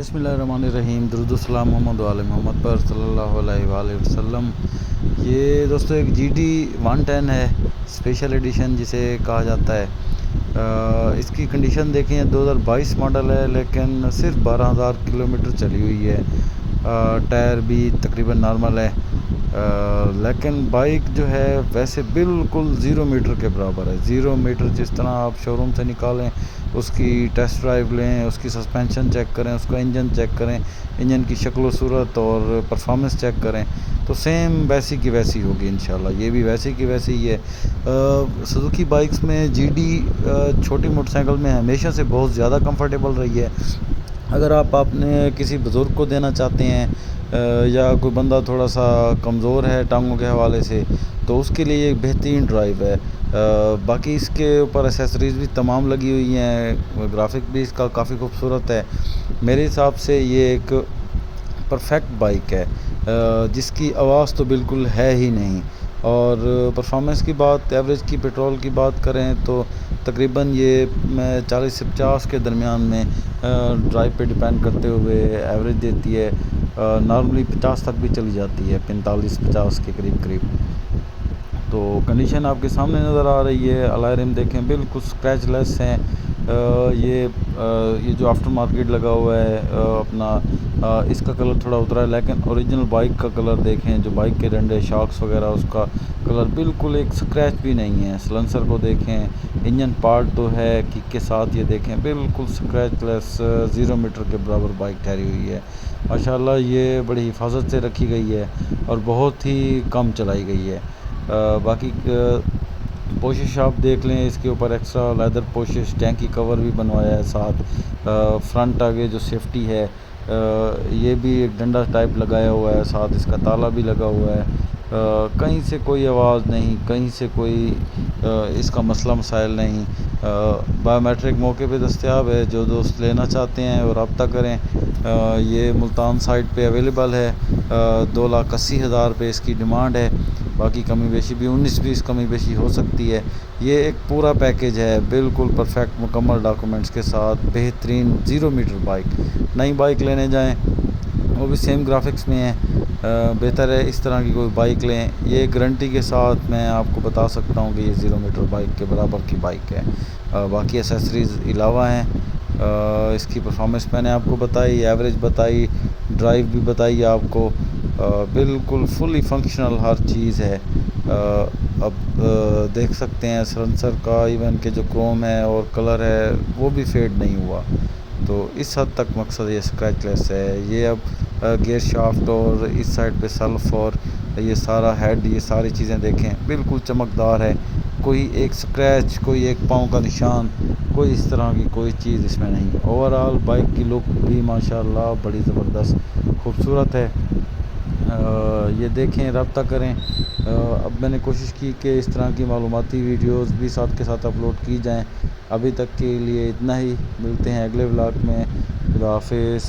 بسم اللہ الرحمن الرحیم، درود السلام محمد و آل محمد پر صلی اللہ علیہ وآلہ وسلم۔ یہ دوستو ایک جی ٹی 110 ہے، اسپیشل ایڈیشن جسے کہا جاتا ہے۔ اس کی کنڈیشن دیکھیں، 2022 ماڈل ہے لیکن صرف 12,000 کلومیٹر چلی ہوئی ہے۔ ٹائر بھی تقریباً نارمل ہے، لیکن بائک جو ہے ویسے بالکل 0 میٹر کے برابر ہے۔ 0 میٹر جس طرح آپ شو روم سے نکالیں، اس کی ٹیسٹ ڈرائیو لیں، اس کی سسپینشن چیک کریں، اس کا انجن چیک کریں، انجن کی شکل و صورت اور پرفارمنس چیک کریں تو سیم ویسی کی ویسی ہوگی انشاءاللہ۔ یہ بھی ویسی کی ویسی ہی ہے۔ سوزوکی بائکس میں جی ڈی چھوٹی موٹر سائیکل میں ہمیشہ سے بہت زیادہ کمفرٹیبل رہی ہے۔ اگر آپ اپنے کسی بزرگ کو دینا چاہتے ہیں یا کوئی بندہ تھوڑا سا کمزور ہے ٹانگوں کے حوالے سے، تو اس کے لیے ایک بہترین ڈرائیو ہے۔ باقی اس کے اوپر ایسیسریز بھی تمام لگی ہوئی ہیں، گرافک بھی اس کا کافی خوبصورت ہے۔ میرے حساب سے یہ ایک پرفیکٹ بائک ہے، جس کی آواز تو بالکل ہے ہی نہیں۔ اور پرفارمنس کی بات، ایوریج کی، پیٹرول کی بات کریں تو تقریباً یہ 40 سے 50 کے درمیان میں ڈرائیو پہ ڈیپینڈ کرتے ہوئے ایوریج دیتی ہے۔ نارملی 50 تک بھی چلی جاتی ہے، 45-50 کے قریب۔ تو کنڈیشن آپ کے سامنے نظر آ رہی ہے۔ الائے رم دیکھیں، بالکل اسکریچ لیس ہیں۔ یہ جو آفٹر مارکیٹ لگا ہوا ہے اپنا، اس کا کلر تھوڑا اترا ہے، لیکن اوریجنل بائک کا کلر دیکھیں، جو بائک کے ڈنڈے شاکس وغیرہ، اس کا کلر بالکل ایک اسکریچ بھی نہیں ہے۔ سلنسر کو دیکھیں، انجن پارٹ تو ہے کک کے ساتھ، یہ دیکھیں بالکل اسکریچ لیس 0 میٹر کے برابر بائک ٹھہری ہوئی ہے۔ ماشاءاللہ یہ بڑی حفاظت سے رکھی گئی ہے اور بہت ہی کم چلائی گئی ہے۔ باقی پوشش آپ دیکھ لیں، اس کے اوپر ایکسٹرا لیدر پوشش، ٹینکی کور بھی بنوایا ہے ساتھ۔ فرنٹ آگے جو سیفٹی ہے، یہ بھی ایک ڈنڈا ٹائپ لگایا ہوا ہے، ساتھ اس کا تالا بھی لگا ہوا ہے۔ کہیں سے کوئی آواز نہیں، کہیں سے کوئی اس کا مسئلہ مسائل نہیں۔ بایو میٹرک موقع پہ دستیاب ہے، جو دوست لینا چاہتے ہیں وہ رابطہ کریں۔ یہ ملتان سائٹ پہ اویلیبل ہے۔ 2,80,000 روپے اس کی ڈیمانڈ ہے، باقی کمی بیشی بھی 19-20 کمی بیشی ہو سکتی ہے۔ یہ ایک پورا پیکیج ہے، بالکل پرفیکٹ مکمل ڈاکومنٹس کے ساتھ بہترین 0 میٹر بائک۔ نئی بائک لینے جائیں وہ بھی سیم گرافکس میں ہے، بہتر ہے اس طرح کی کوئی بائک لیں۔ یہ گارنٹی کے ساتھ میں آپ کو بتا سکتا ہوں کہ یہ 0 میٹر بائک کے برابر کی بائک ہے۔ باقی ایسیسریز علاوہ ہیں۔ اس کی پرفارمنس میں نے آپ کو بتائی، ایوریج بتائی، ڈرائیو بھی بتائی آپ کو، بالکل فلی فنکشنل ہر چیز ہے۔ اب دیکھ سکتے ہیں سلنسر کا ایون کہ جو کروم ہے اور کلر ہے وہ بھی فیڈ نہیں ہوا، تو اس حد تک مقصد یہ اسکریچ لیس ہے۔ یہ اب گیئر شافٹ اور اس سائڈ پہ سیلف اور یہ سارا ہیڈ، یہ ساری چیزیں دیکھیں بالکل چمکدار ہے۔ کوئی ایک سکریچ، کوئی ایک پاؤں کا نشان، کوئی اس طرح کی کوئی چیز اس میں نہیں۔ اوورآل بائک کی لک بھی ماشاءاللہ بڑی زبردست خوبصورت ہے۔ یہ دیکھیں، رابطہ کریں۔ اب میں نے کوشش کی کہ اس طرح کی معلوماتی ویڈیوز بھی ساتھ کے ساتھ اپلوڈ کی جائیں۔ ابھی تک کے لیے اتنا ہی، ملتے ہیں اگلے ولاگ میں۔ خدا حافظ۔